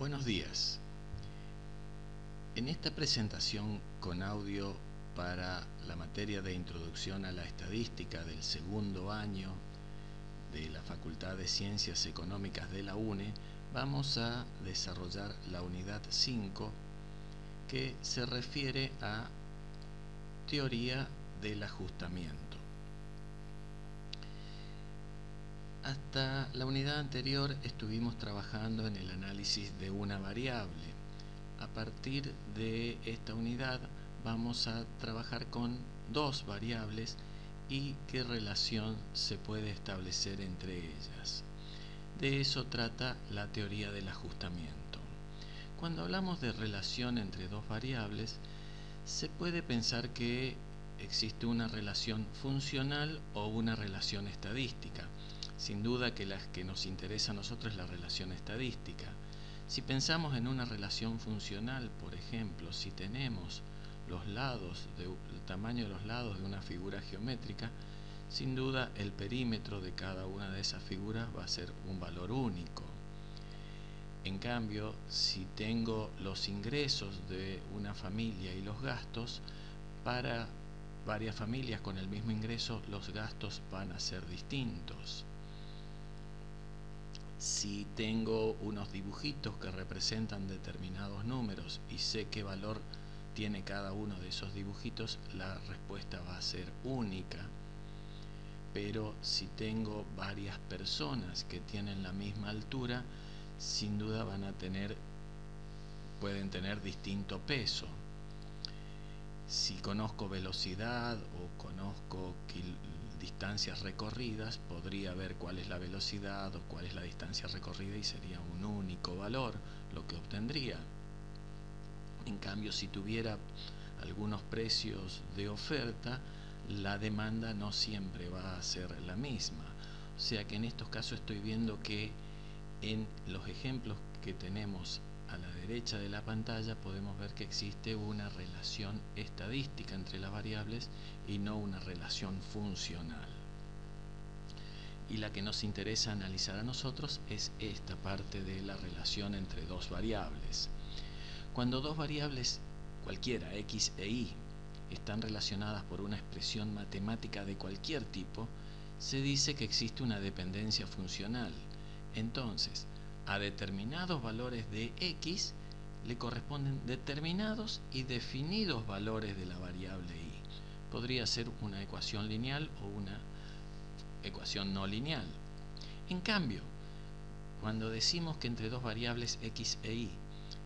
Buenos días. En esta presentación con audio para la materia de Introducción a la Estadística del segundo año de la Facultad de Ciencias Económicas de la UNE, vamos a desarrollar la unidad 5, que se refiere a teoría del ajustamiento. Hasta la unidad anterior estuvimos trabajando en el análisis de una variable. A partir de esta unidad vamos a trabajar con dos variables y qué relación se puede establecer entre ellas. De eso trata la teoría del ajustamiento. Cuando hablamos de relación entre dos variables, se puede pensar que existe una relación funcional o una relación estadística. Sin duda que la que nos interesa a nosotros es la relación estadística. Si pensamos en una relación funcional, por ejemplo, si tenemos el tamaño de los lados de una figura geométrica, sin duda el perímetro de cada una de esas figuras va a ser un valor único. En cambio, si tengo los ingresos de una familia y los gastos, para varias familias con el mismo ingreso, los gastos van a ser distintos. Si tengo unos dibujitos que representan determinados números y sé qué valor tiene cada uno de esos dibujitos, la respuesta va a ser única. Pero si tengo varias personas que tienen la misma altura, sin duda pueden tener distinto peso. Si conozco velocidad o conozco distancias recorridas, podría ver cuál es la velocidad o cuál es la distancia recorrida y sería un único valor lo que obtendría. En cambio, si tuviera algunos precios de oferta, la demanda no siempre va a ser la misma. O sea que en estos casos estoy viendo que en los ejemplos que tenemos a la derecha de la pantalla podemos ver que existe una relación estadística entre las variables y no una relación funcional. Y la que nos interesa analizar a nosotros es esta parte de la relación entre dos variables. Cuando dos variables, cualquiera, x e y, están relacionadas por una expresión matemática de cualquier tipo, se dice que existe una dependencia funcional. Entonces, a determinados valores de x le corresponden determinados y definidos valores de la variable y. Podría ser una ecuación lineal o una ecuación no lineal. En cambio, cuando decimos que entre dos variables x e y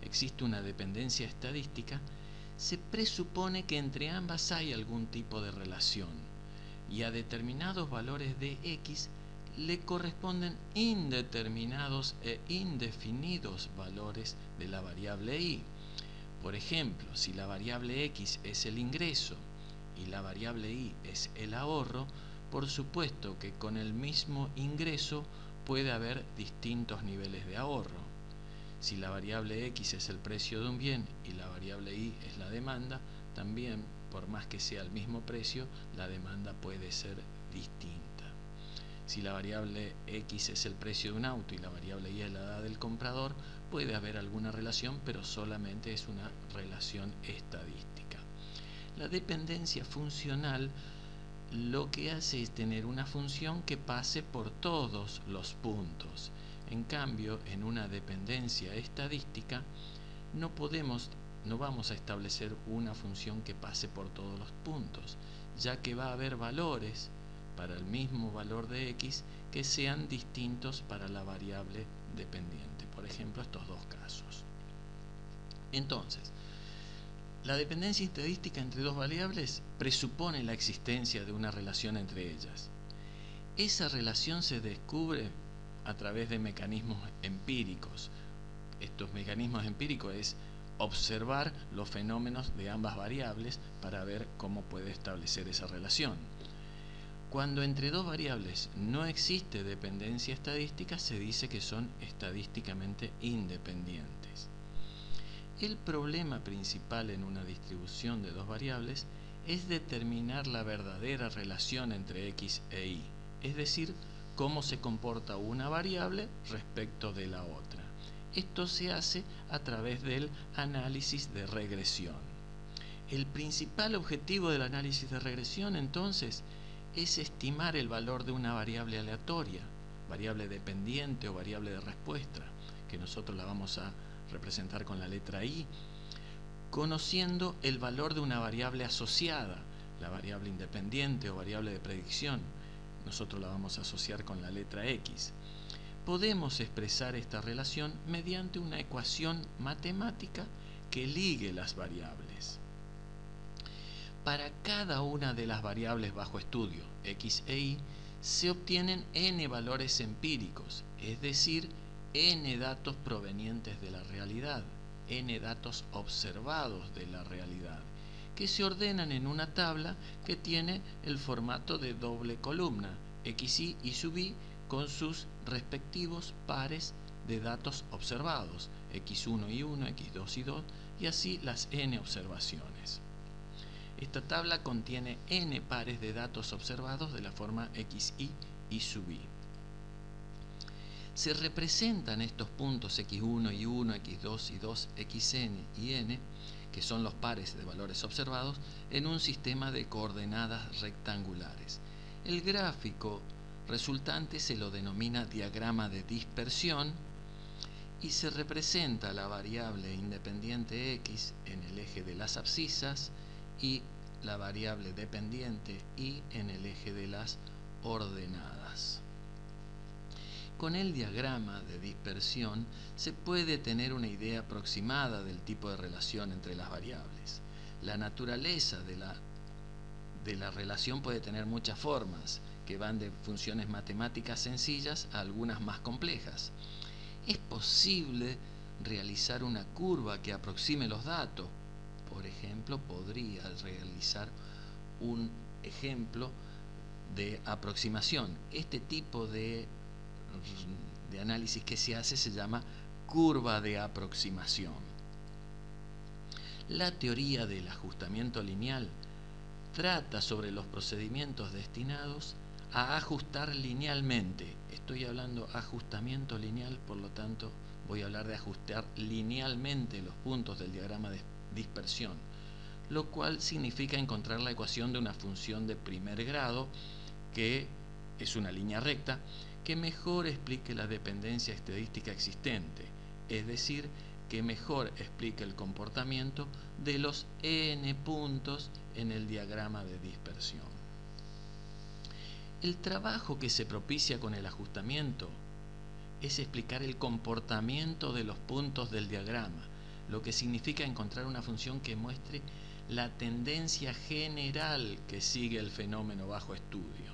existe una dependencia estadística, se presupone que entre ambas hay algún tipo de relación, y a determinados valores de x le corresponden indeterminados e indefinidos valores de la variable y. Por ejemplo, si la variable x es el ingreso y la variable y es el ahorro, por supuesto que con el mismo ingreso puede haber distintos niveles de ahorro. Si la variable x es el precio de un bien y la variable y es la demanda, también, por más que sea el mismo precio, la demanda puede ser distinta. Si la variable x es el precio de un auto y la variable y es la edad del comprador, puede haber alguna relación, pero solamente es una relación estadística. La dependencia funcional lo que hace es tener una función que pase por todos los puntos. En cambio, en una dependencia estadística no vamos a establecer una función que pase por todos los puntos, ya que va a haber valores para el mismo valor de x que sean distintos para la variable dependiente. Por ejemplo, estos dos casos. Entonces, la dependencia estadística entre dos variables presupone la existencia de una relación entre ellas. Esa relación se descubre a través de mecanismos empíricos. Estos mecanismos empíricos es observar los fenómenos de ambas variables para ver cómo puede establecer esa relación. Cuando entre dos variables no existe dependencia estadística, se dice que son estadísticamente independientes. El problema principal en una distribución de dos variables es determinar la verdadera relación entre x e y, es decir, cómo se comporta una variable respecto de la otra. Esto se hace a través del análisis de regresión. El principal objetivo del análisis de regresión, entonces, es estimar el valor de una variable aleatoria, variable dependiente o variable de respuesta, que nosotros la vamos a representar con la letra I, conociendo el valor de una variable asociada, la variable independiente o variable de predicción. Nosotros la vamos a asociar con la letra X. Podemos expresar esta relación mediante una ecuación matemática que ligue las variables. Para cada una de las variables bajo estudio, X e Y, se obtienen n valores empíricos, es decir, n datos provenientes de la realidad, n datos observados de la realidad, que se ordenan en una tabla que tiene el formato de doble columna, XY y sub I, con sus respectivos pares de datos observados, X1 y 1, X2 y 2, y así las n observaciones. Esta tabla contiene n pares de datos observados de la forma XY y sub I. Se representan estos puntos X1 y 1, X2 y 2, Xn y n, que son los pares de valores observados, en un sistema de coordenadas rectangulares. El gráfico resultante se lo denomina diagrama de dispersión y se representa la variable independiente X en el eje de las abscisas y la variable dependiente Y en el eje de las ordenadas. Con el diagrama de dispersión se puede tener una idea aproximada del tipo de relación entre las variables. La naturaleza de la relación puede tener muchas formas, que van de funciones matemáticas sencillas a algunas más complejas. Es posible realizar una curva que aproxime los datos. Por ejemplo, podría realizar un ejemplo de aproximación. Este tipo de análisis que se hace se llama curva de aproximación. La teoría del ajustamiento lineal trata sobre los procedimientos destinados a ajustar linealmente. Estoy hablando ajustamiento lineal, por lo tanto voy a hablar de ajustar linealmente los puntos del diagrama de dispersión, lo cual significa encontrar la ecuación de una función de primer grado, que es una línea recta, que mejor explique la dependencia estadística existente, es decir, que mejor explique el comportamiento de los n puntos en el diagrama de dispersión. El trabajo que se propicia con el ajustamiento es explicar el comportamiento de los puntos del diagrama, lo que significa encontrar una función que muestre la tendencia general que sigue el fenómeno bajo estudio.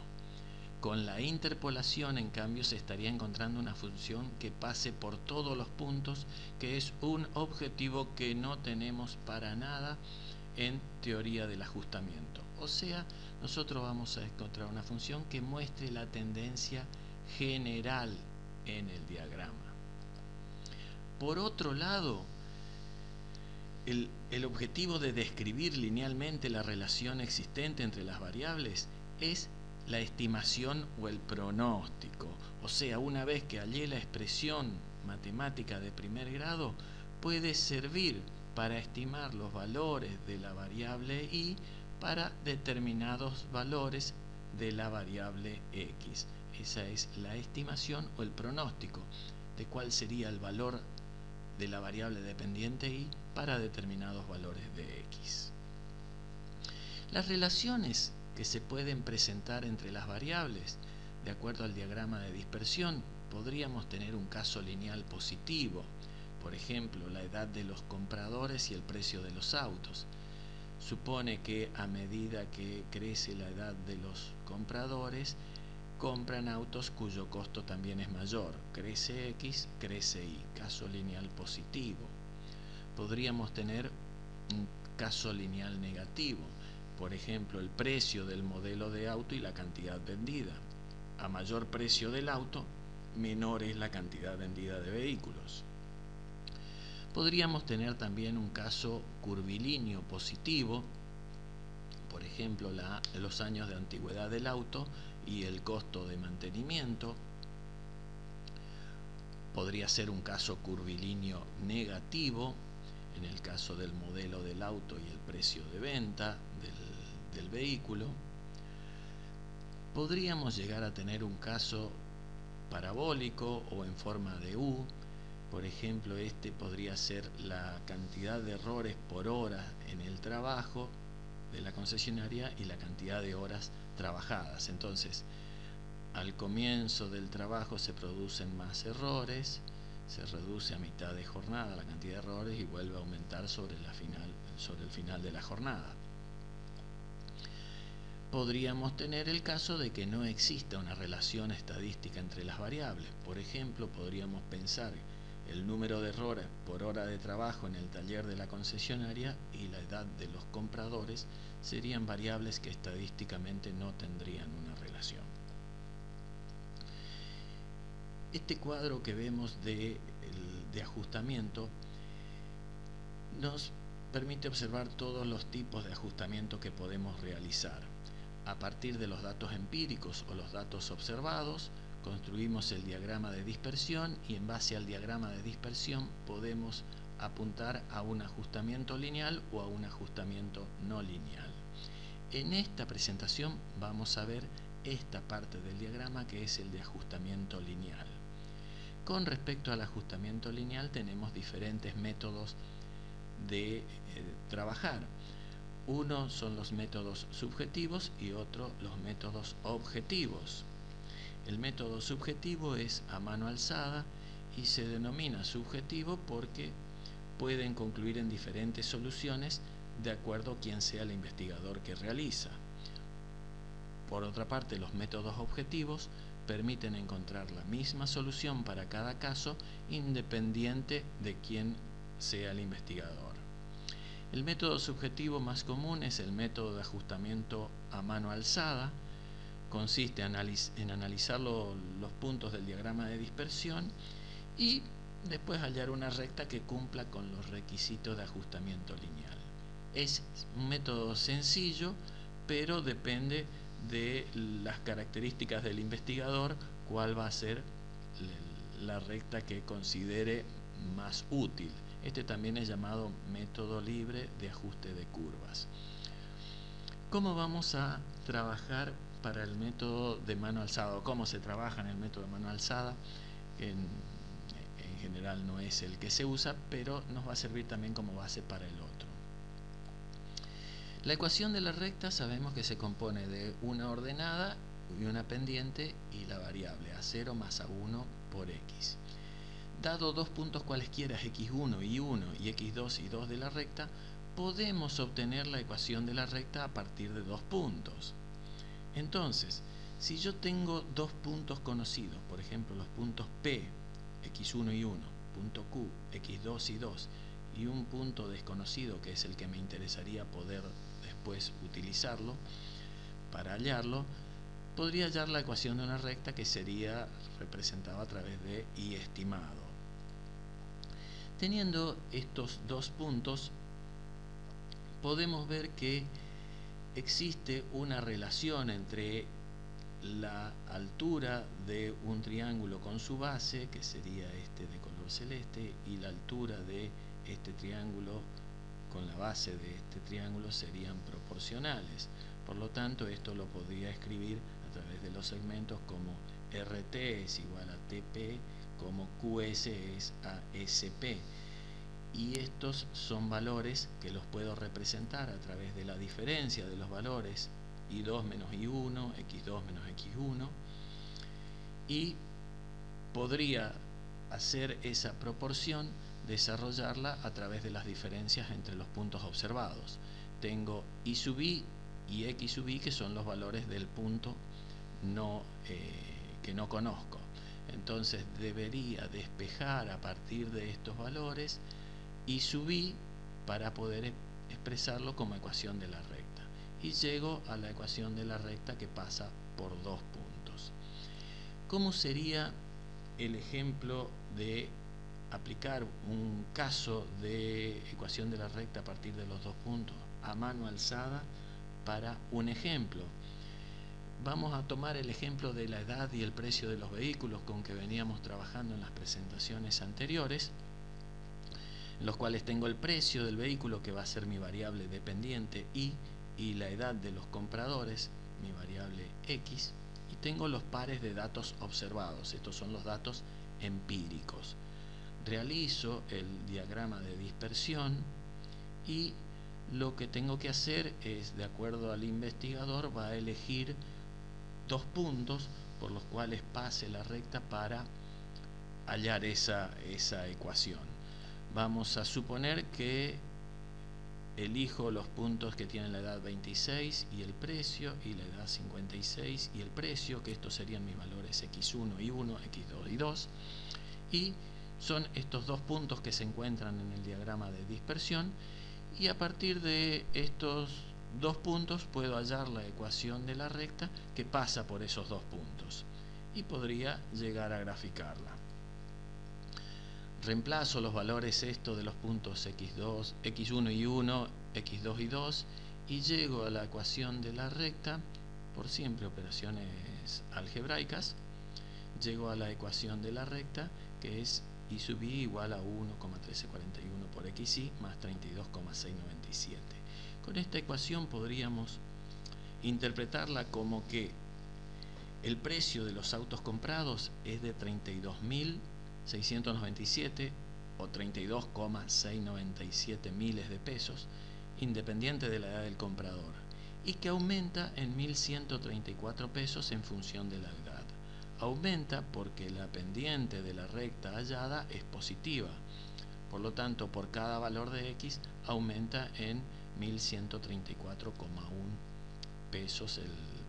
Con la interpolación, en cambio, se estaría encontrando una función que pase por todos los puntos, que es un objetivo que no tenemos para nada en teoría del ajustamiento. O sea, nosotros vamos a encontrar una función que muestre la tendencia general en el diagrama. Por otro lado, el objetivo de describir linealmente la relación existente entre las variables es la estimación o el pronóstico. O sea, una vez que hallé la expresión matemática de primer grado, puede servir para estimar los valores de la variable Y para determinados valores de la variable X. Esa es la estimación o el pronóstico de cuál sería el valor de la variable dependiente Y para determinados valores de X. Las relaciones que se pueden presentar entre las variables, de acuerdo al diagrama de dispersión, podríamos tener un caso lineal positivo, por ejemplo, la edad de los compradores y el precio de los autos. Supone que a medida que crece la edad de los compradores, compran autos cuyo costo también es mayor. Crece X, crece Y. Caso lineal positivo. Podríamos tener un caso lineal negativo. Por ejemplo, el precio del modelo de auto y la cantidad vendida. A mayor precio del auto, menor es la cantidad vendida de vehículos. Podríamos tener también un caso curvilíneo positivo, por ejemplo, los años de antigüedad del auto y el costo de mantenimiento. Podría ser un caso curvilíneo negativo, en el caso del modelo del auto y el precio de venta del vehículo. Podríamos llegar a tener un caso parabólico o en forma de U. Por ejemplo, este podría ser la cantidad de errores por hora en el trabajo de la concesionaria y la cantidad de horas trabajadas. Entonces, al comienzo del trabajo se producen más errores, se reduce a mitad de jornada la cantidad de errores y vuelve a aumentar sobre el final de la jornada. Podríamos tener el caso de que no exista una relación estadística entre las variables. Por ejemplo, podríamos pensar el número de errores por hora de trabajo en el taller de la concesionaria y la edad de los compradores serían variables que estadísticamente no tendrían una relación. Este cuadro que vemos de ajustamiento nos permite observar todos los tipos de ajustamiento que podemos realizar. A partir de los datos empíricos o los datos observados, construimos el diagrama de dispersión y en base al diagrama de dispersión podemos apuntar a un ajustamiento lineal o a un ajustamiento no lineal. En esta presentación vamos a ver esta parte del diagrama que es el de ajustamiento lineal. Con respecto al ajustamiento lineal tenemos diferentes métodos de trabajar. Uno son los métodos subjetivos y otro los métodos objetivos. El método subjetivo es a mano alzada y se denomina subjetivo porque pueden concluir en diferentes soluciones de acuerdo a quién sea el investigador que realiza. Por otra parte, los métodos objetivos permiten encontrar la misma solución para cada caso independiente de quién sea el investigador. El método subjetivo más común es el método de ajustamiento a mano alzada. Consiste en analizar los puntos del diagrama de dispersión y después hallar una recta que cumpla con los requisitos de ajustamiento lineal. Es un método sencillo, pero depende de las características del investigador cuál va a ser la recta que considere más útil. Este también es llamado método libre de ajuste de curvas. ¿Cómo vamos a trabajar para el método de mano alzada? ¿Cómo se trabaja en el método de mano alzada? En general no es el que se usa, pero nos va a servir también como base para el otro. La ecuación de la recta sabemos que se compone de una ordenada y una pendiente y la variable a0 más a1 por x. Dado dos puntos cualesquiera x1 y 1 y x2 y 2 de la recta, podemos obtener la ecuación de la recta a partir de dos puntos. Entonces, si yo tengo dos puntos conocidos, por ejemplo los puntos P, x1 y 1, punto Q, x2 y 2, y un punto desconocido que es el que me interesaría poder después utilizarlo para hallarlo, podría hallar la ecuación de una recta que sería representada a través de y estimado. Teniendo estos dos puntos, podemos ver que existe una relación entre la altura de un triángulo con su base, que sería este de color celeste, y la altura de este triángulo con la base de este triángulo serían proporcionales. Por lo tanto, esto lo podría escribir a través de los segmentos como RT es igual a TP, como QS es a SP. Y estos son valores que los puedo representar a través de la diferencia de los valores I2 menos I1, X2 menos X1, y podría hacer esa proporción, desarrollarla a través de las diferencias entre los puntos observados. Tengo I sub I y X sub I, que son los valores del punto que no conozco. Entonces debería despejar a partir de estos valores I sub I para poder expresarlo como ecuación de la recta. Y llego a la ecuación de la recta que pasa por dos puntos. ¿Cómo sería el ejemplo de aplicar un caso de ecuación de la recta a partir de los dos puntos a mano alzada para un ejemplo? Vamos a tomar el ejemplo de la edad y el precio de los vehículos con que veníamos trabajando en las presentaciones anteriores, en los cuales tengo el precio del vehículo, que va a ser mi variable dependiente y la edad de los compradores, mi variable X, y tengo los pares de datos observados. Estos son los datos empíricos. Realizo el diagrama de dispersión y lo que tengo que hacer es, de acuerdo al investigador, va a elegir 2 puntos por los cuales pase la recta para hallar esa ecuación. Vamos a suponer que elijo los puntos que tienen la edad 26 y el precio, y la edad 56 y el precio, que estos serían mis valores x1 y 1, x2 y 2, y son estos 2 puntos que se encuentran en el diagrama de dispersión, y a partir de estos 2 puntos puedo hallar la ecuación de la recta que pasa por esos 2 puntos, y podría llegar a graficarla. Reemplazo los valores de los puntos x2, x1 y 1, x2 y 2, y llego a la ecuación de la recta, por siempre operaciones algebraicas. Llego a la ecuación de la recta, que es y sub i igual a 1,1341 por xi más 32,697. Con esta ecuación podríamos interpretarla como que el precio de los autos comprados es de 32.697 o 32,697 miles de pesos, independiente de la edad del comprador, y que aumenta en 1.134 pesos en función de la edad. Aumenta porque la pendiente de la recta hallada es positiva, por lo tanto por cada valor de x aumenta en 1.134,1 pesos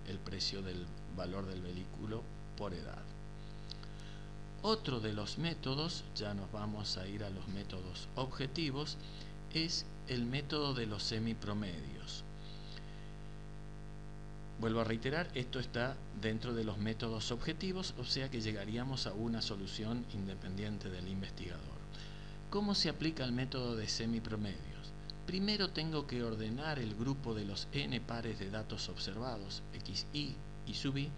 el precio del valor del vehículo por edad. Otro de los métodos, ya nos vamos a ir a los métodos objetivos, es el método de los semipromedios. Vuelvo a reiterar, esto está dentro de los métodos objetivos, o sea que llegaríamos a una solución independiente del investigador. ¿Cómo se aplica el método de semipromedios? Primero tengo que ordenar el grupo de los n pares de datos observados, xi y sub i,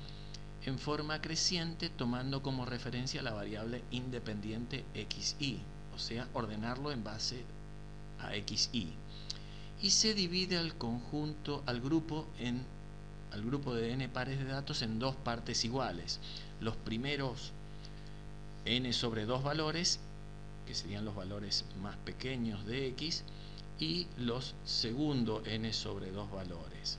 en forma creciente, tomando como referencia la variable independiente xi, o sea, ordenarlo en base a xi. Y se divide al grupo de n pares de datos en 2 partes iguales. Los primeros n sobre 2 valores, que serían los valores más pequeños de x, y los segundo n sobre 2 valores.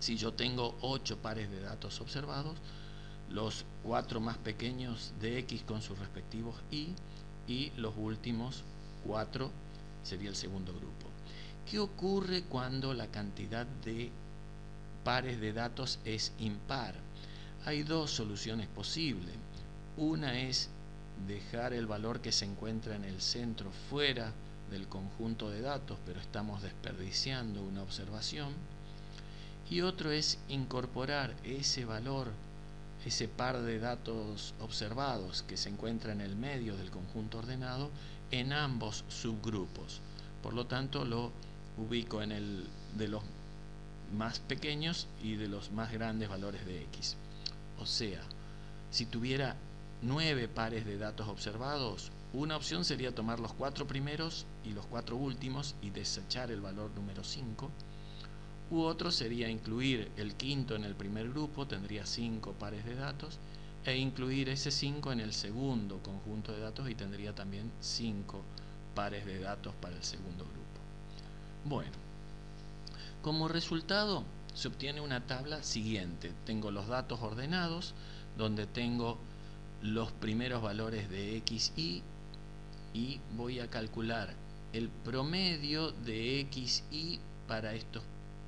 Si yo tengo 8 pares de datos observados, los 4 más pequeños de x con sus respectivos y los últimos 4 sería el segundo grupo. ¿Qué ocurre cuando la cantidad de pares de datos es impar? Hay 2 soluciones posibles. Una es dejar el valor que se encuentra en el centro fuera del conjunto de datos, pero estamos desperdiciando una observación. Y otro es incorporar ese valor, ese par de datos observados que se encuentra en el medio del conjunto ordenado, en ambos subgrupos. Por lo tanto, lo ubico en el de los más pequeños y de los más grandes valores de x. O sea, si tuviera 9 pares de datos observados, una opción sería tomar los 4 primeros y los 4 últimos y desechar el valor número 5. U otro sería incluir el quinto en el primer grupo, tendría 5 pares de datos, e incluir ese 5 en el segundo conjunto de datos y tendría también 5 pares de datos para el segundo grupo. Bueno, como resultado se obtiene una tabla siguiente. Tengo los datos ordenados, donde tengo los primeros valores de xi, y voy a calcular el promedio de xi para estos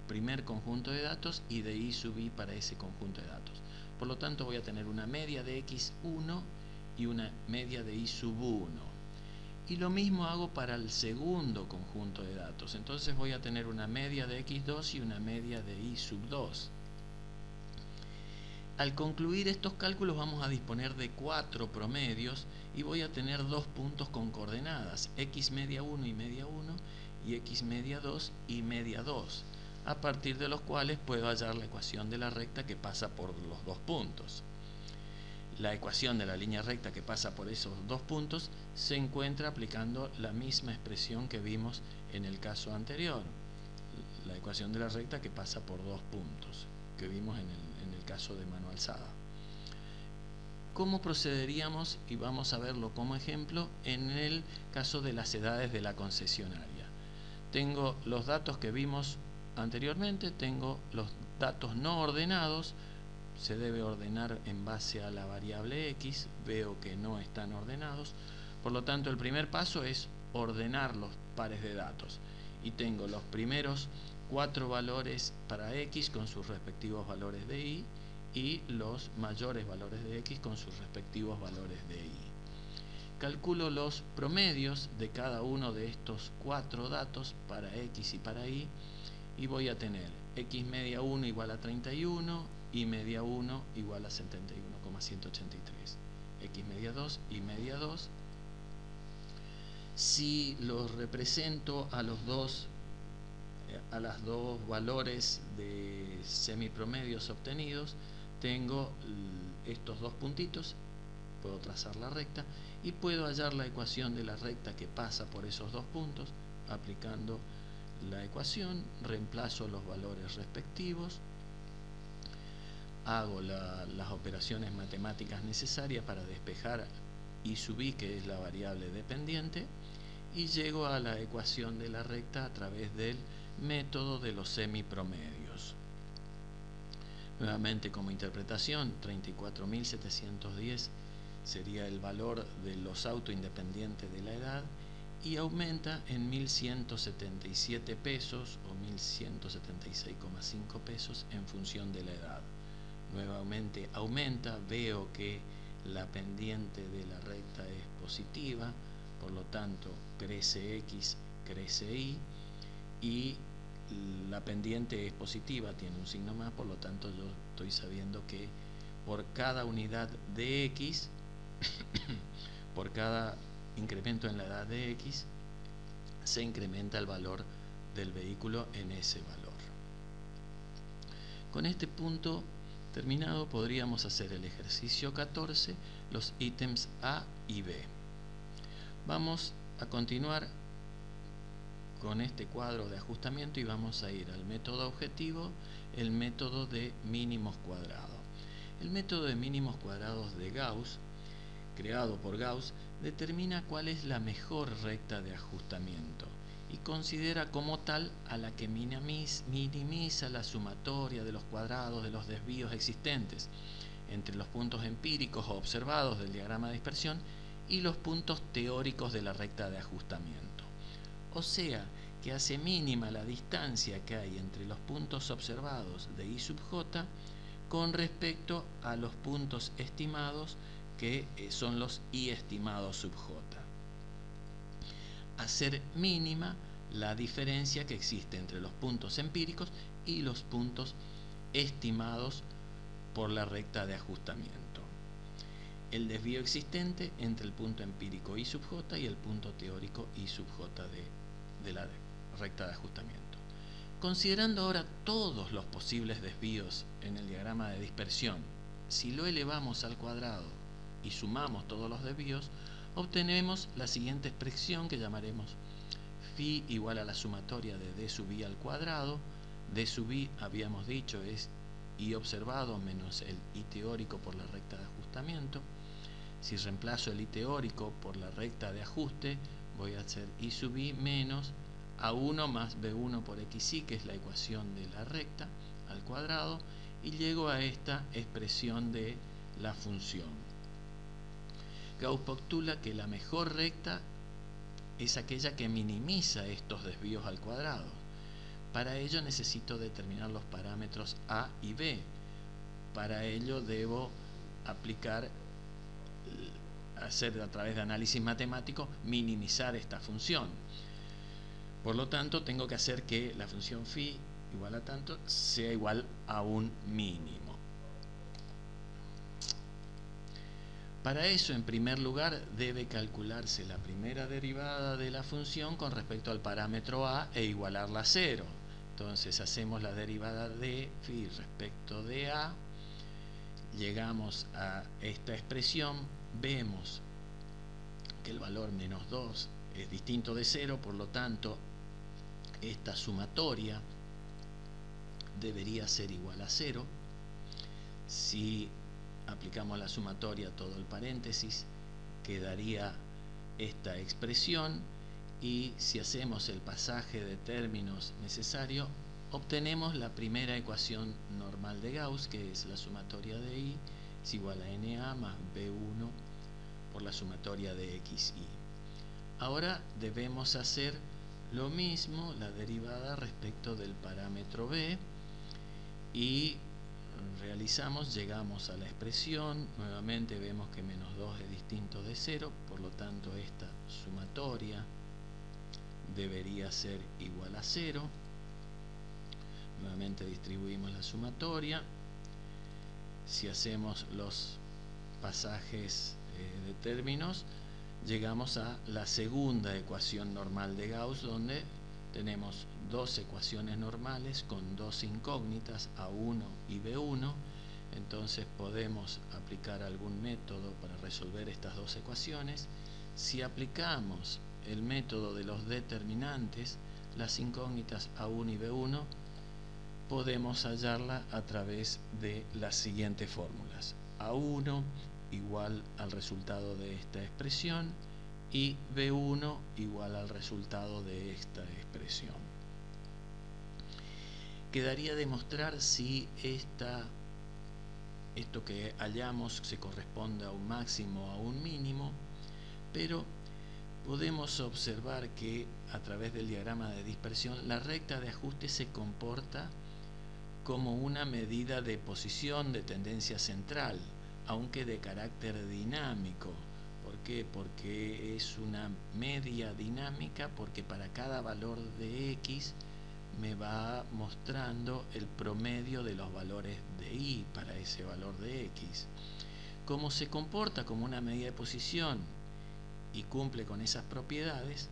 primer conjunto de datos y de i sub i para ese conjunto de datos. Por lo tanto, voy a tener una media de x1 y una media de i sub 1. Y lo mismo hago para el segundo conjunto de datos. Entonces voy a tener una media de x2 y una media de i sub 2. Al concluir estos cálculos vamos a disponer de 4 promedios y voy a tener 2 puntos con coordenadas, x media 1 y media 1 y x media 2 y media 2. a partir de los cuales puedo hallar la ecuación de la recta que pasa por los dos puntos. La ecuación de la línea recta que pasa por esos dos puntos se encuentra aplicando la misma expresión que vimos en el caso anterior, la ecuación de la recta que pasa por dos puntos, que vimos en el caso de mano alzada. ¿Cómo procederíamos? Y vamos a verlo como ejemplo en el caso de las edades de la concesionaria. Tengo los datos que vimos anteriormente, tengo los datos no ordenados, se debe ordenar en base a la variable x, veo que no están ordenados, por lo tanto el primer paso es ordenar los pares de datos y tengo los primeros 4 valores para x con sus respectivos valores de y los mayores valores de x con sus respectivos valores de y. Calculo los promedios de cada uno de estos 4 datos para x y para y voy a tener x media 1 igual a 31, y media 1 igual a 71,183, x media 2 y media 2. Si los represento a los dos valores de semipromedios obtenidos, tengo estos dos puntitos, puedo trazar la recta y puedo hallar la ecuación de la recta que pasa por esos dos puntos. Aplicando la ecuación, reemplazo los valores respectivos, hago las operaciones matemáticas necesarias para despejar y sub i, que es la variable dependiente, y llego a la ecuación de la recta a través del método de los semipromedios. Nuevamente, como interpretación, 34.710 sería el valor de los autoindependientes de la edad y aumenta en 1.177 pesos o 1.176,5 pesos en función de la edad. Nuevamente aumenta, veo que la pendiente de la recta es positiva, por lo tanto crece x, crece y la pendiente es positiva, tiene un signo más, por lo tanto yo estoy sabiendo que por cada unidad de x, por cada incremento en la edad de x, se incrementa el valor del vehículo en ese valor. Con este punto terminado, podríamos hacer el ejercicio 14, los ítems A y B. Vamos a continuar con este cuadro de ajustamiento y vamos a ir al método objetivo, el método de mínimos cuadrados. El método de mínimos cuadrados de Gauss, creado por Gauss, determina cuál es la mejor recta de ajustamiento y considera como tal a la que minimiza la sumatoria de los cuadrados de los desvíos existentes entre los puntos empíricos o observados del diagrama de dispersión y los puntos teóricos de la recta de ajustamiento. O sea, que hace mínima la distancia que hay entre los puntos observados de I sub j con respecto a los puntos estimados, que son los I estimados sub j. Hacer mínima la diferencia que existe entre los puntos empíricos y los puntos estimados por la recta de ajustamiento. El desvío existente entre el punto empírico I sub j y el punto teórico I sub j de la recta de ajustamiento. Considerando ahora todos los posibles desvíos en el diagrama de dispersión, si lo elevamos al cuadrado y sumamos todos los desvíos, obtenemos la siguiente expresión que llamaremos phi igual a la sumatoria de d sub i al cuadrado. D sub i, habíamos dicho, es i observado menos el i teórico por la recta de ajustamiento. Si reemplazo el i teórico por la recta de ajuste, voy a hacer i sub i menos a1 más b1 por xi, que es la ecuación de la recta, al cuadrado, y llego a esta expresión de la función. Gauss postula que la mejor recta es aquella que minimiza estos desvíos al cuadrado. Para ello necesito determinar los parámetros a y b. Para ello debo hacer a través de análisis matemático, minimizar esta función. Por lo tanto, tengo que hacer que la función phi igual a tanto sea igual a un mínimo. Para eso, en primer lugar, debe calcularse la primera derivada de la función con respecto al parámetro a e igualarla a 0. Entonces hacemos la derivada de phi respecto de A, llegamos a esta expresión, vemos que el valor menos 2 es distinto de 0, por lo tanto esta sumatoria debería ser igual a 0. Si aplicamos la sumatoria a todo el paréntesis, quedaría esta expresión, y si hacemos el pasaje de términos necesario, obtenemos la primera ecuación normal de Gauss, que es la sumatoria de I es igual a NA más B1 por la sumatoria de XI. Ahora debemos hacer lo mismo, la derivada respecto del parámetro B, y realizamos, llegamos a la expresión, nuevamente vemos que menos 2 es distinto de 0, por lo tanto esta sumatoria debería ser igual a 0. Nuevamente distribuimos la sumatoria. Si hacemos los pasajes de términos, llegamos a la segunda ecuación normal de Gauss, donde tenemos dos ecuaciones normales con dos incógnitas, A1 y B1. Entonces podemos aplicar algún método para resolver estas dos ecuaciones. Si aplicamos el método de los determinantes, las incógnitas A1 y B1, podemos hallarla a través de las siguientes fórmulas: A1 igual al resultado de esta expresión y B1 igual al resultado de esta expresión. Quedaría demostrar si esto que hallamos se corresponde a un máximo o a un mínimo, pero podemos observar que a través del diagrama de dispersión la recta de ajuste se comporta como una medida de posición de tendencia central, aunque de carácter dinámico. ¿Por qué? Porque es una media dinámica, porque para cada valor de X me va mostrando el promedio de los valores de Y para ese valor de X. Como se comporta como una medida de posición y cumple con esas propiedades,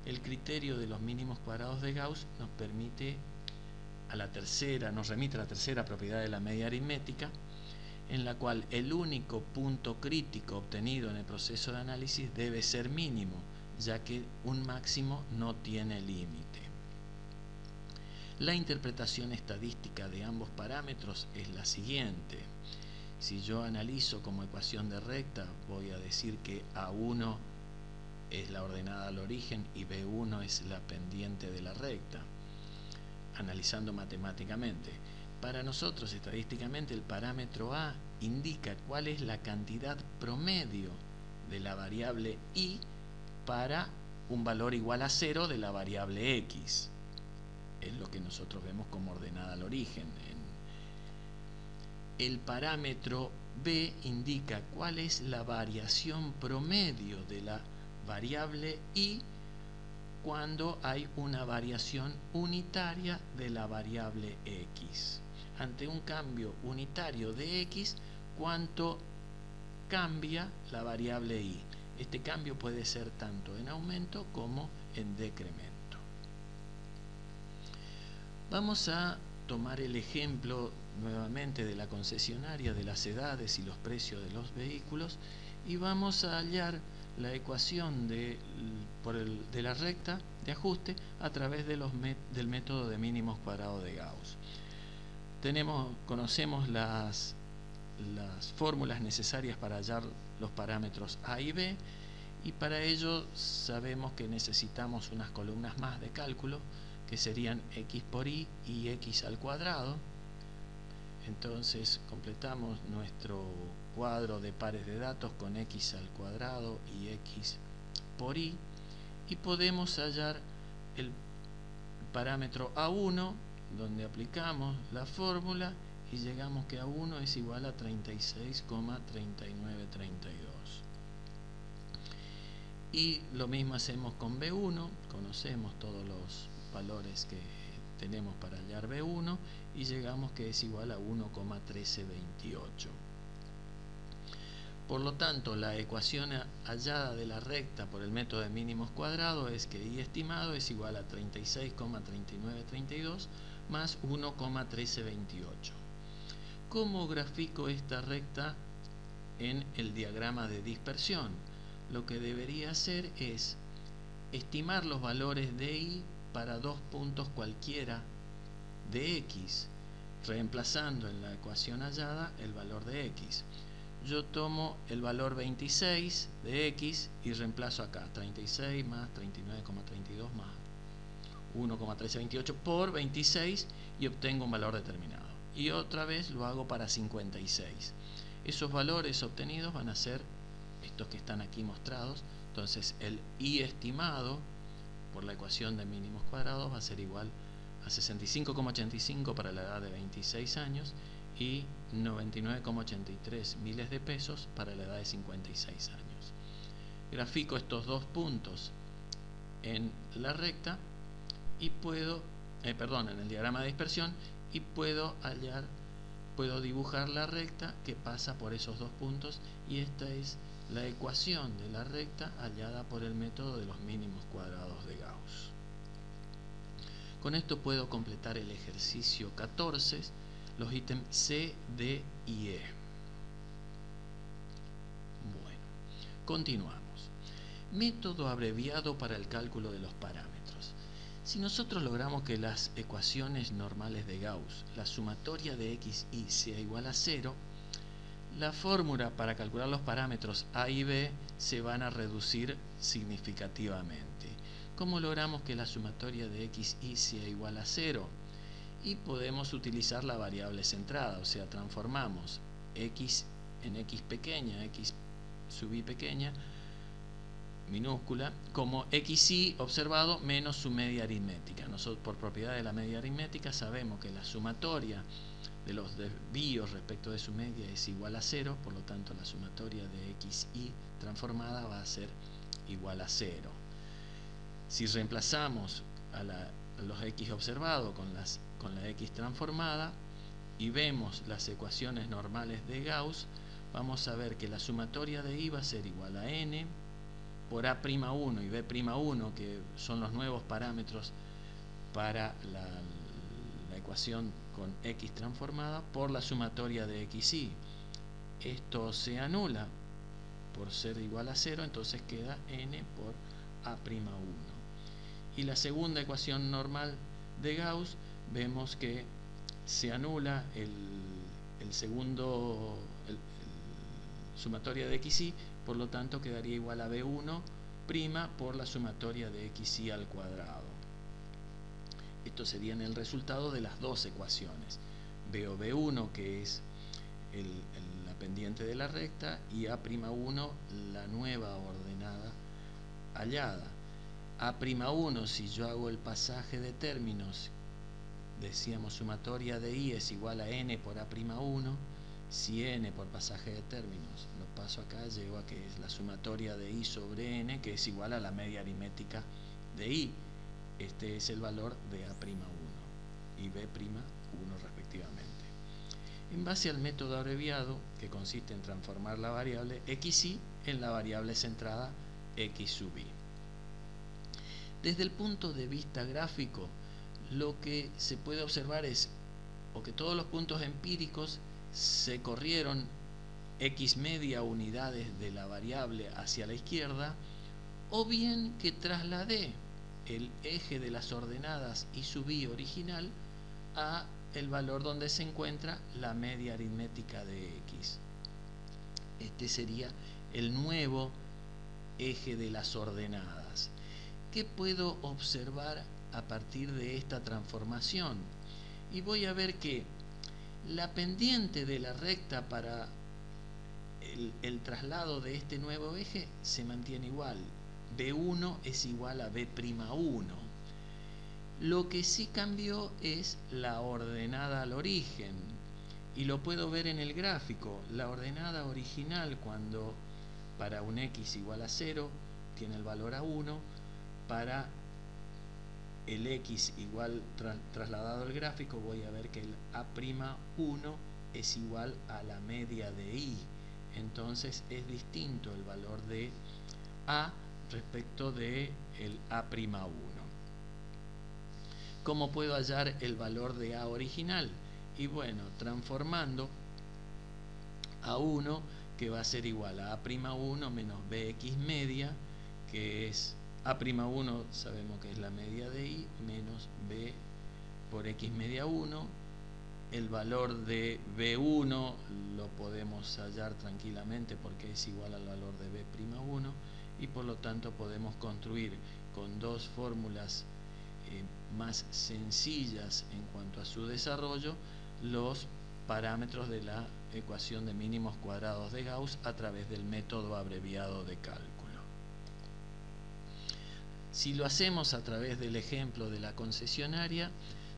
el criterio de los mínimos cuadrados de Gauss nos remite a la tercera propiedad de la media aritmética, en la cual el único punto crítico obtenido en el proceso de análisis debe ser mínimo, ya que un máximo no tiene límite. La interpretación estadística de ambos parámetros es la siguiente. Si yo analizo como ecuación de recta, voy a decir que A1 es la ordenada al origen y B1 es la pendiente de la recta, analizando matemáticamente. Para nosotros, estadísticamente, el parámetro A indica cuál es la cantidad promedio de la variable Y para un valor igual a 0 de la variable X. Es lo que nosotros vemos como ordenada al origen. El parámetro B indica cuál es la variación promedio de la variable Y cuando hay una variación unitaria de la variable X. Ante un cambio unitario de X, ¿cuánto cambia la variable Y? Este cambio puede ser tanto en aumento como en decremento. Vamos a tomar el ejemplo nuevamente de la concesionaria, de las edades y los precios de los vehículos, y vamos a hallar la ecuación de la recta de ajuste a través de del método de mínimos cuadrados de Gauss. Conocemos las fórmulas necesarias para hallar los parámetros A y B, y para ello sabemos que necesitamos unas columnas más de cálculo, que serían X por Y y X al cuadrado. Entonces completamos nuestro cuadro de pares de datos con X al cuadrado y X por Y, y podemos hallar el parámetro A1, donde aplicamos la fórmula y llegamos que A1 es igual a 36,3932. Y lo mismo hacemos con B1, conocemos todos los valores que tenemos para hallar B1 y llegamos que es igual a 1,1328. Por lo tanto, la ecuación hallada de la recta por el método de mínimos cuadrados es que I estimado es igual a 36,3932 más 1,1328. ¿Cómo grafico esta recta en el diagrama de dispersión? Lo que debería hacer es estimar los valores de I para dos puntos cualquiera de X, reemplazando en la ecuación hallada el valor de X. Yo tomo el valor 26 de X y reemplazo acá 36 más 39,32 más 1,1328 por 26 y obtengo un valor determinado. Y otra vez lo hago para 56. Esos valores obtenidos van a ser estos que están aquí mostrados. Entonces el I estimado por la ecuación de mínimos cuadrados va a ser igual a 65,85 para la edad de 26 años y 99,83 miles de pesos para la edad de 56 años. Grafico estos dos puntos en la recta y puedo, en el diagrama de dispersión, y puedo dibujar la recta que pasa por esos dos puntos, y esta es la ecuación de la recta hallada por el método de los mínimos cuadrados de Gauss. Con esto puedo completar el ejercicio 14, los ítems C, D y E. Bueno, continuamos. Método abreviado para el cálculo de los parámetros. Si nosotros logramos que las ecuaciones normales de Gauss, la sumatoria de x y sea igual a 0, la fórmula para calcular los parámetros A y B se van a reducir significativamente. ¿Cómo logramos que la sumatoria de x y sea igual a 0? Y podemos utilizar la variable centrada, o sea, transformamos x en x pequeña, x sub i pequeña, minúscula, como xy observado menos su media aritmética. Nosotros, por propiedad de la media aritmética, sabemos que la sumatoria de los desvíos respecto de su media es igual a 0, por lo tanto la sumatoria de xy transformada va a ser igual a 0. Si reemplazamos a los x observados con la x transformada y vemos las ecuaciones normales de Gauss, vamos a ver que la sumatoria de i va a ser igual a n por a'1 y b'1, que son los nuevos parámetros para la ecuación con x transformada, por la sumatoria de xy. Esto se anula por ser igual a 0, entonces queda n por a'1. Y la segunda ecuación normal de Gauss, vemos que se anula el sumatoria de xy, por lo tanto quedaría igual a b1' por la sumatoria de xy al cuadrado. Esto sería el resultado de las dos ecuaciones, b o b1, que es la pendiente de la recta, y a'1, la nueva ordenada hallada. A'1, si yo hago el pasaje de términos, decíamos sumatoria de i es igual a n por a'1. Si n por pasaje de términos lo paso acá, llego a que es la sumatoria de i sobre n, que es igual a la media aritmética de i. Este es el valor de a'1 y b'1 respectivamente. En base al método abreviado, que consiste en transformar la variable xy en la variable centrada x sub i. Desde el punto de vista gráfico, lo que se puede observar es que todos los puntos empíricos se corrieron x media unidades de la variable hacia la izquierda, o bien que trasladé el eje de las ordenadas y sub i original a el valor donde se encuentra la media aritmética de x. Este sería el nuevo eje de las ordenadas. ¿Qué puedo observar a partir de esta transformación? Y voy a ver que la pendiente de la recta para el traslado de este nuevo eje se mantiene igual. B1 es igual a B'1. Lo que sí cambió es la ordenada al origen, y lo puedo ver en el gráfico. La ordenada original, cuando para un x igual a 0 tiene el valor a 1, para el x igual trasladado al gráfico, voy a ver que el a'1 es igual a la media de i entonces es distinto el valor de A respecto de el A'1. ¿Cómo puedo hallar el valor de A original? Y bueno, transformando A1, que va a ser igual a A'1 menos BX media, que es A'1, sabemos que es la media de I, menos B por X media 1. El valor de B1 lo podemos hallar tranquilamente porque es igual al valor de B'1, y por lo tanto podemos construir con dos fórmulas más sencillas en cuanto a su desarrollo los parámetros de la ecuación de mínimos cuadrados de Gauss a través del método abreviado de cálculo. Si lo hacemos a través del ejemplo de la concesionaria,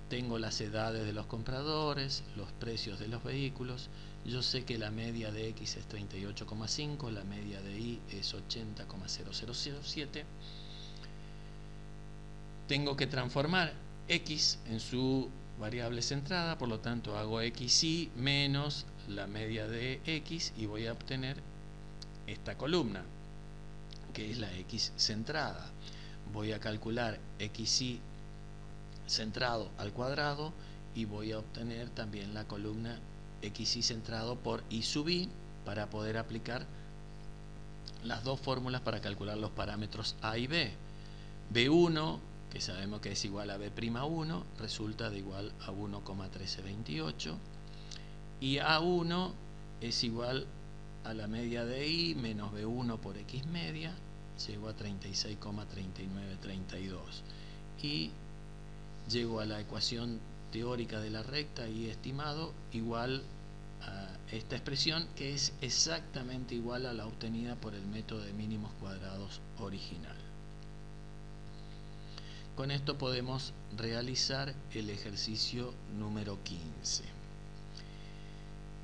tengo las edades de los compradores, los precios de los vehículos. Yo sé que la media de X es 38,5, la media de Y es 80,0007. Tengo que transformar X en su variable centrada, por lo tanto hago XY menos la media de X y voy a obtener esta columna, que es la X centrada. Voy a calcular XY centrado al cuadrado y voy a obtener también la columna XY centrado por Y sub I para poder aplicar las dos fórmulas para calcular los parámetros A y B. B1, que sabemos que es igual a B'1, resulta de igual a 1,1328, y A1 es igual a la media de I menos B1 por X media, llego a 36,3932, y llego a la ecuación teórica de la recta Y estimado igual a esta expresión, que es exactamente igual a la obtenida por el método de mínimos cuadrados original. Con esto podemos realizar el ejercicio número 15.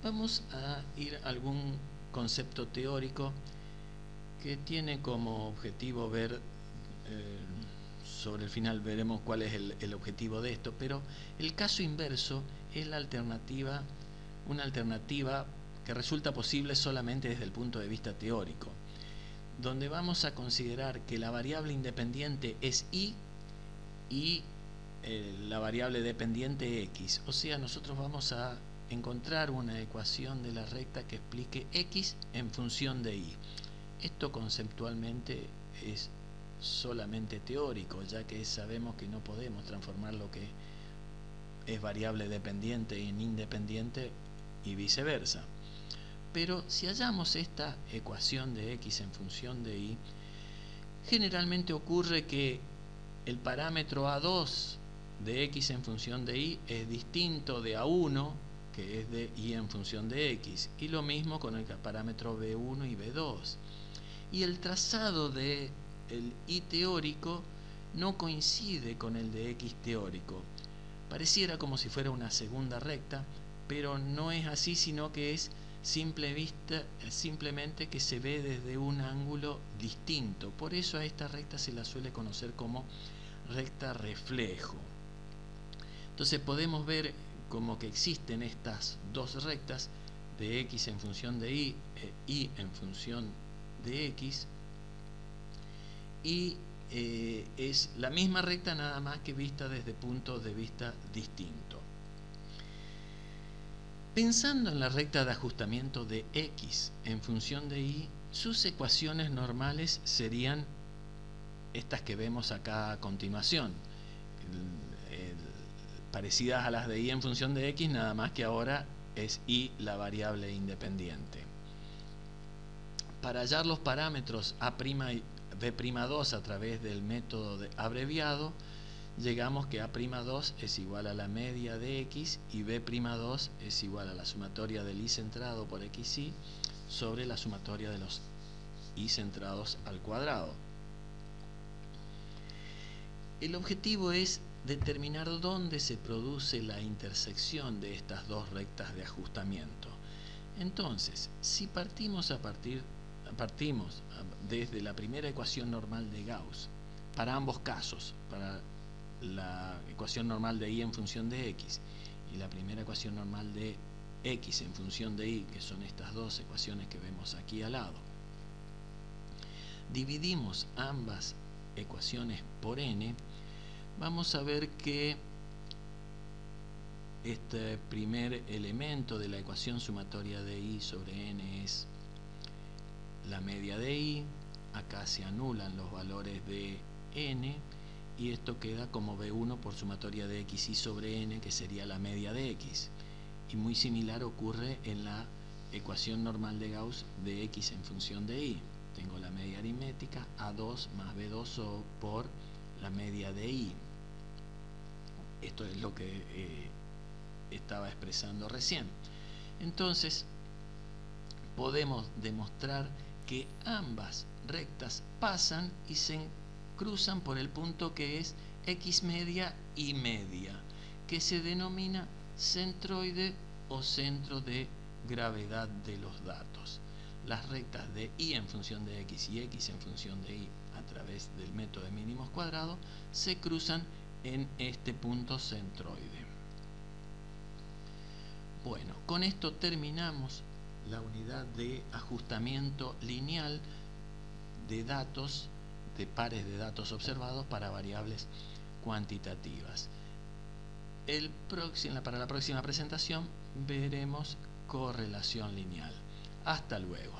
Vamos a ir a algún concepto teórico que tiene como objetivo ver, sobre el final veremos cuál es el objetivo de esto, pero el caso inverso es la alternativa, una alternativa que resulta posible solamente desde el punto de vista teórico, donde vamos a considerar que la variable independiente es Y y la variable dependiente X. O sea, nosotros vamos a encontrar una ecuación de la recta que explique X en función de Y. Esto conceptualmente es solamente teórico, ya que sabemos que no podemos transformar lo que es variable dependiente en independiente y viceversa. Pero si hallamos esta ecuación de X en función de Y, generalmente ocurre que el parámetro A2 de X en función de Y es distinto de A1, que es de Y en función de X, y lo mismo con el parámetro B1 y B2. Y el trazado del Y teórico no coincide con el de X teórico. Pareciera como si fuera una segunda recta, pero no es así, sino que es simplemente que se ve desde un ángulo distinto. Por eso a esta recta se la suele conocer como recta reflejo. Entonces podemos ver como que existen estas dos rectas de X en función de Y e Y en función de X, y es la misma recta, nada más que vista desde puntos de vista distintos. Pensando en la recta de ajustamiento de X en función de Y, sus ecuaciones normales serían estas que vemos acá a continuación, parecidas a las de Y en función de X, nada más que ahora es Y la variable independiente. Para hallar los parámetros A' y B'2 a través del método de abreviado, llegamos que A'2 es igual a la media de X y B'2 es igual a la sumatoria del Y centrado por XY sobre la sumatoria de los Y centrados al cuadrado. El objetivo es determinar dónde se produce la intersección de estas dos rectas de ajustamiento. Entonces, si partimos desde la primera ecuación normal de Gauss, para ambos casos, para la ecuación normal de Y en función de X y la primera ecuación normal de x en función de y, que son estas dos ecuaciones que vemos aquí al lado, dividimos ambas ecuaciones por n, vamos a ver que este primer elemento de la ecuación sumatoria de y sobre n es la media de y. Acá se anulan los valores de n y esto queda como b1 por sumatoria de x y sobre n, que sería la media de x. Y muy similar ocurre en la ecuación normal de Gauss de x en función de y. Tengo la media aritmética a2 más b2o por la media de y. Esto es lo que estaba expresando recién. Entonces podemos demostrar que ambas rectas pasan y se cruzan por el punto que es x media y media, que se denomina centroide o centro de gravedad de los datos. Las rectas de y en función de x y x en función de y a través del método de mínimos cuadrados se cruzan en este punto centroide. Bueno, con esto terminamos la unidad de ajustamiento lineal de datos, de pares de datos observados para variables cuantitativas. Para la próxima presentación veremos correlación lineal. Hasta luego.